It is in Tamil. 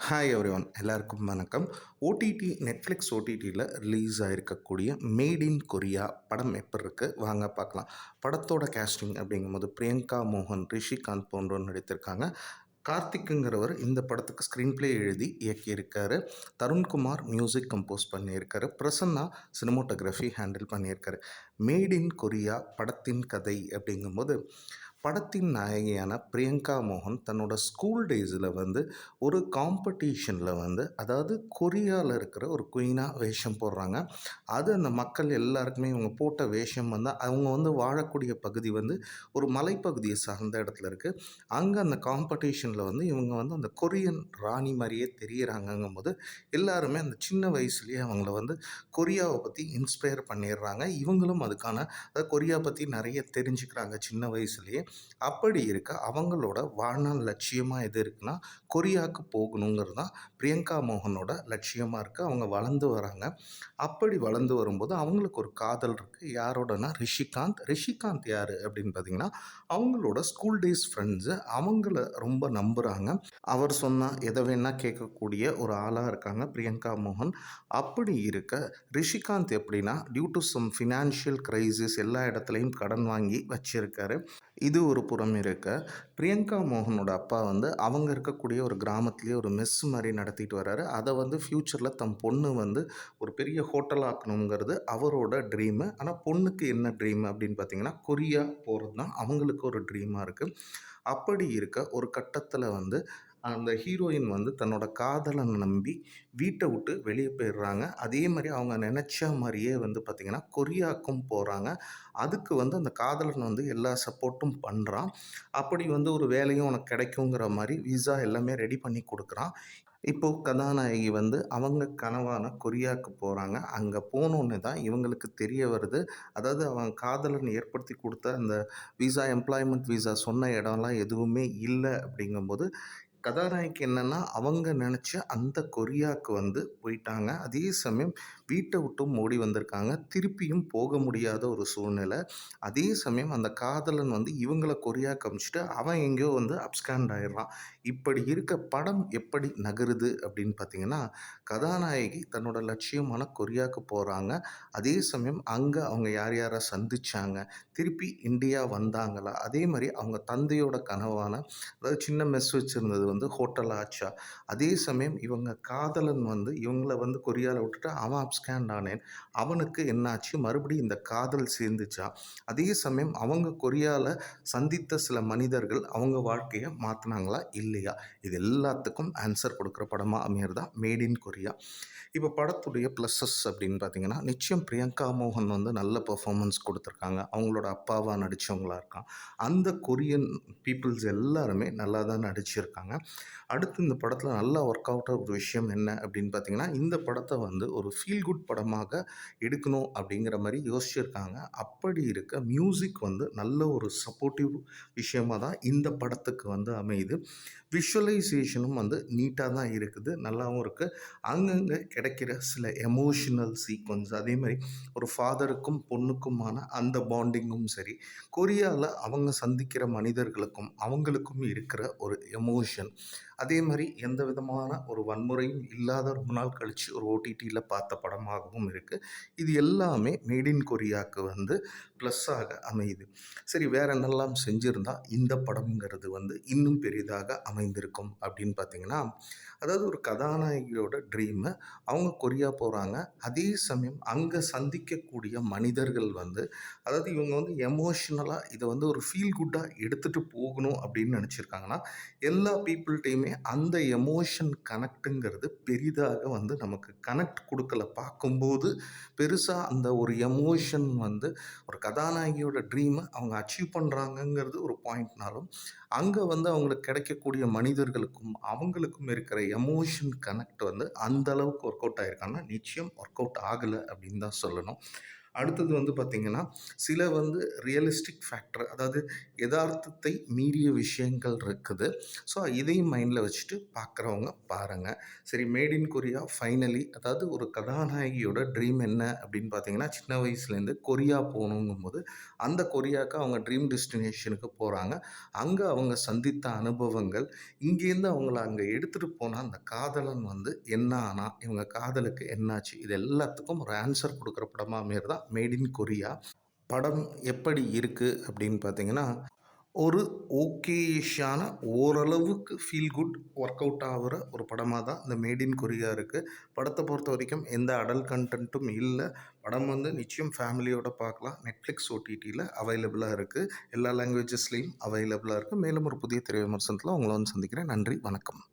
ஹாய் எவ்ரிஒன் எல்லாருக்கும் வணக்கம். ஓடிடி நெட்ஃப்ளிக்ஸ் ஓடிடியில் ரிலீஸ் ஆகிருக்கக்கூடிய மேட் இன் கொரியா படம் எப்போ இருக்குது வாங்க பார்க்கலாம். படத்தோட கேஸ்டிங் அப்படிங்கும்போது பிரியங்கா மோகன், ரிஷிகாந்த் போன்றோர் நடித்திருக்காங்க. கார்த்திக்குங்கிறவர் இந்த படத்துக்கு ஸ்க்ரீன் ப்ளே எழுதி இயக்கியிருக்காரு. தருண்குமார் மியூசிக் கம்போஸ் பண்ணியிருக்காரு. பிரசன்னா சினிமோட்டோகிராஃபி ஹேண்டில் பண்ணியிருக்காரு. மேட் இன் கொரியா படத்தின் கதை அப்படிங்கும்போது படத்தின் நாயகியான பிரியங்கா மோகன் தன்னோட ஸ்கூல் டேஸில் ஒரு காம்படிஷனில் அதாவது கொரியாவில் இருக்கிற ஒரு குயினாக வேஷம் போடுறாங்க. அது அந்த மக்கள் எல்லாருக்குமே இவங்க போட்ட வேஷம் அவங்க வாழக்கூடிய பகுதி ஒரு மலைப்பகுதியை சார்ந்த இடத்துல இருக்குது. அங்கே அந்த காம்படிஷனில் இவங்க அந்த கொரியன் ராணி மாதிரியே தெரிகிறாங்கங்கும்போது எல்லாருமே அந்த சின்ன வயசுலேயே அவங்கள கொரியாவை பற்றி இன்ஸ்பயர் பண்ணிடுறாங்க. இவங்களும் அதுக்கான அதாவது கொரியா பற்றி நிறைய தெரிஞ்சுக்கிறாங்க சின்ன வயசுலேயே. அப்படி இருக்க அவங்களோட வாழ்நாள் லட்சியமாக எது இருக்குன்னா கொரியாவுக்கு போகணுங்கிறது தான் பிரியங்கா மோகனோட லட்சியமாக இருக்குது. அவங்க வளர்ந்து வராங்க. அப்படி வளர்ந்து வரும்போது அவங்களுக்கு ஒரு காதல் இருக்குது. யாரோடனா ரிஷிகாந்த் யார் அப்படின்னு பார்த்தீங்கன்னா அவங்களோட ஸ்கூல் டேஸ் ஃப்ரெண்ட்ஸு. அவங்கள ரொம்ப நம்புகிறாங்க. அவர் சொன்னால் எதை வேணால் கேட்கக்கூடிய ஒரு ஆளாக இருக்காங்க பிரியங்கா மோகன். அப்படி இருக்க ரிஷிகாந்த் எப்படின்னா due to some financial crisis எல்லா இடத்துலையும் கடன் வாங்கி வச்சிருக்காரு. இது ஒரு புறம் இருக்க பிரியங்கா மோகனோட அப்பா அவங்க இருக்கக்கூடிய ஒரு கிராமத்துலேயே ஒரு மெஸ் மாதிரி நடத்திட்டு வர்றாரு. அதை ஃப்யூச்சரில் தம் பொண்ணு ஒரு பெரிய ஹோட்டல் ஆக்கணுங்கிறது அவரோட ட்ரீமு. ஆனால் பொண்ணுக்கு என்ன ட்ரீம் அப்படின்னு பார்த்தீங்கன்னா கொரியா போகிறது தான் அவங்களுக்கு ஒரு ட்ரீமாக இருக்குது. அப்படி இருக்க ஒரு கட்டத்தில் அந்த ஹீரோயின் தன்னோட காதலனை நம்பி வீட்டை விட்டு வெளியே போயிடுறாங்க. அதே மாதிரி அவங்க நினச்ச மாதிரியே பார்த்திங்கன்னா கொரியாவுக்கும் போகிறாங்க. அதுக்கு அந்த காதலன் எல்லா சப்போர்ட்டும் பண்ணுறான். அப்படி ஒரு வேலையும் உனக்கு கிடைக்குங்கிற மாதிரி விசா எல்லாமே ரெடி பண்ணி கொடுக்குறான். இப்போது கதாநாயகி அவங்க கனவான கொரியாவுக்கு போகிறாங்க. அங்கே போனோன்னே தான் இவங்களுக்கு தெரிய வருது. அதாவது அவங்க காதலன் ஏற்படுத்தி கொடுத்த அந்த விசா, எம்ப்ளாய்மெண்ட் விசா சொன்ன இடம்லாம் எதுவுமே இல்லை. அப்படிங்கும்போது கதாநாயகி என்னென்னா அவங்க நினச்ச அந்த கொரியாவுக்கு போயிட்டாங்க. அதே சமயம் வீட்டை விட்டும் ஓடி வந்திருக்காங்க. திருப்பியும் போக முடியாத ஒரு சூழ்நிலை. அதே சமயம் அந்த காதலன் இவங்களை கொரியாவுக்கு அனுப்பிச்சிட்டு அவன் எங்கேயோ அப்ஸ்காண்ட் ஆயிடுறான். இப்படி இருக்க படம் எப்படி நகருது அப்படின்னு பார்த்தீங்கன்னா கதாநாயகி தன்னோட லட்சியமான கொரியாவுக்கு போகிறாங்க. அதே சமயம் அங்கே அவங்க யார் யாரை சந்திச்சாங்க, திருப்பி இந்தியா வந்தாங்களா, அதே மாதிரி அவங்க தந்தையோட கனவான அதாவது சின்ன மெஸ் வச்சுருந்தது ஹோட்டல் ஆச்சா, அதே சமயம் இவங்க காதலன் இவங்கள கொரியாவில் விட்டுட்டு அவன் அப்ஸ்காண்ட் ஆனேன், அவனுக்கு என்னாச்சு, மறுபடியும் இந்த காதல் சேர்ந்துச்சா, அதே சமயம் அவங்க கொரியாவில் சந்தித்த சில மனிதர்கள் அவங்க வாழ்க்கையை மாற்றினாங்களா இல்லையா, இது எல்லாத்துக்கும் ஆன்சர் கொடுக்குற படமாக அமையிறது தான் மேட் இன் கொரியா. இப்போ படத்துடைய ப்ளஸ்ஸஸ் அப்படின்னு பார்த்தீங்கன்னா நிச்சயம் பிரியங்கா மோகன் நல்ல பெர்ஃபார்மன்ஸ் கொடுத்துருக்காங்க. அவங்களோட அப்பாவாக நடித்தவங்களா இருக்கான். அந்த கொரியன் பீப்புள்ஸ் எல்லாருமே நல்லா தான் நடிச்சிருக்காங்க. அடுத்து இந்த படத்தில் நல்லா ஒர்க் அவுட் ஒரு விஷயம் என்ன அப்படின்னு பார்த்தீங்கன்னா இந்த படத்தை ஒரு ஃபீல் குட் படமாக எடுக்கணும் அப்படிங்கிற மாதிரி யோசிச்சிருக்காங்க. அப்படி இருக்க மியூசிக் நல்ல ஒரு சப்போர்ட்டிவ் விஷயமாக தான் இந்த படத்துக்கு அமையுது. விஷுவலைசேஷனும் நீட்டாக தான் இருக்குது, நல்லாவும் இருக்குது. அங்கங்கே கிடைக்கிற சில எமோஷனல் சீக்வன்ஸ், அதே மாதிரி ஒரு ஃபாதருக்கும் பொண்ணுக்குமான அந்த பாண்டிங்கும் சரி, கொரியாவில் அவங்க சந்திக்கிற மனிதர்களுக்கும் அவங்களுக்கும் இருக்கிற ஒரு எமோஷன், அதே மாதிரி எந்த விதமான ஒரு வன்முறையும் இல்லாத ரொம்ப நாள் கழித்து ஒரு ஓடிடியில் பார்த்த படமாகவும் இருக்குது. இது எல்லாமே மேட் இன் கொரியாவுக்கு ப்ளஸ்ஸாக அமையுது. சரி, வேறு என்னெல்லாம் செஞ்சுருந்தா இந்த படம்ங்கிறது இன்னும் பெரிதாக அமைந்திருக்கும் அப்படின்னு பார்த்தீங்கன்னா அதாவது ஒரு கதாநாயகியோட ட்ரீமு, அவங்க கொரியா போகிறாங்க. அதே சமயம் அங்கே சந்திக்கக்கூடிய மனிதர்கள் அதாவது இவங்க எமோஷ்னலாக இதை ஒரு ஃபீல் குட்டாக எடுத்துகிட்டு போகணும் அப்படின்னு நினச்சிருக்காங்கன்னா எல்லா பீப்புள்கிட்டையுமே அந்த எமோஷன் கனெக்ட்டுங்கிறது பெரிதாக நமக்கு கனெக்ட் கொடுக்கல. பார்க்கும்போது பெருசாக அந்த ஒரு எமோஷன் ஒரு கதாநாயகியோட ட்ரீமை அவங்க அச்சீவ் பண்ணுறாங்கங்கிறது ஒரு பாயிண்ட்னாலும் அங்கே அவங்களுக்கு கிடைக்கக்கூடிய மனிதர்களுக்கும் அவங்களுக்கும் இருக்கிற எமோஷன் கனெக்ட் அந்த அளவுக்கு ஒர்க் அவுட் ஆகிருக்காங்கன்னா நிச்சயம் ஒர்க் அவுட் ஆகலை அப்படின்னு தான் சொல்லணும். அடுத்தது வந்து பார்த்திங்கன்னா, சில வந்து ரியலிஸ்டிக் ஃபேக்டர், அதாவது எதார்த்தத்தை மீறிய விஷயங்கள் இருக்குது. ஸோ இதையும் மைண்டில் வச்சுட்டு பார்க்குறவங்க பாருங்கள். சரி, மேட் இன் கொரியா ஃபைனலி, அதாவது ஒரு கதாநாயகியோட ட்ரீம் என்ன அப்படின்னு பார்த்தீங்கன்னா, சின்ன வயசுலேருந்து கொரியா போகணுங்கும்போது அந்த கொரியாவுக்கு அவங்க ட்ரீம் டெஸ்டினேஷனுக்கு போகிறாங்க. அங்கே அவங்க சந்தித்த அனுபவங்கள், இங்கேருந்து அவங்கள அங்கே எடுத்துகிட்டு போனால் அந்த காதலன் வந்து என்ன ஆனா, இவங்க காதலுக்கு என்னாச்சு, இது எல்லாத்துக்கும் ஒரு ஆன்சர் கொடுக்குற படமாக மாரி தான் மேட் இன் கொரியா. படம் எப்படி இருக்குது அப்படின்னு பார்த்தீங்கன்னா, ஒரு ஓகேயிஷான, ஓரளவுக்கு ஃபீல் குட் ஒர்க் அவுட் ஆகுற ஒரு படமாக தான் இந்த மேட் இன் கொரியா இருக்குது. படத்தை பொறுத்த வரைக்கும் எந்த அடல்ட் கன்டென்ட்டும் இல்லை. படம் வந்து நிச்சயம் ஃபேமிலியோட பார்க்கலாம். நெட்ஃப்ளிக்ஸ் ஓடிடியில் அவைலபிளாக இருக்குது. எல்லா லாங்குவேஜஸ்லேயும் அவைலபிளாக இருக்குது. மேலும் ஒரு புதிய திரை விமர்சனத்தில் உங்களை வந்து சந்திக்கிறேன். நன்றி, வணக்கம்.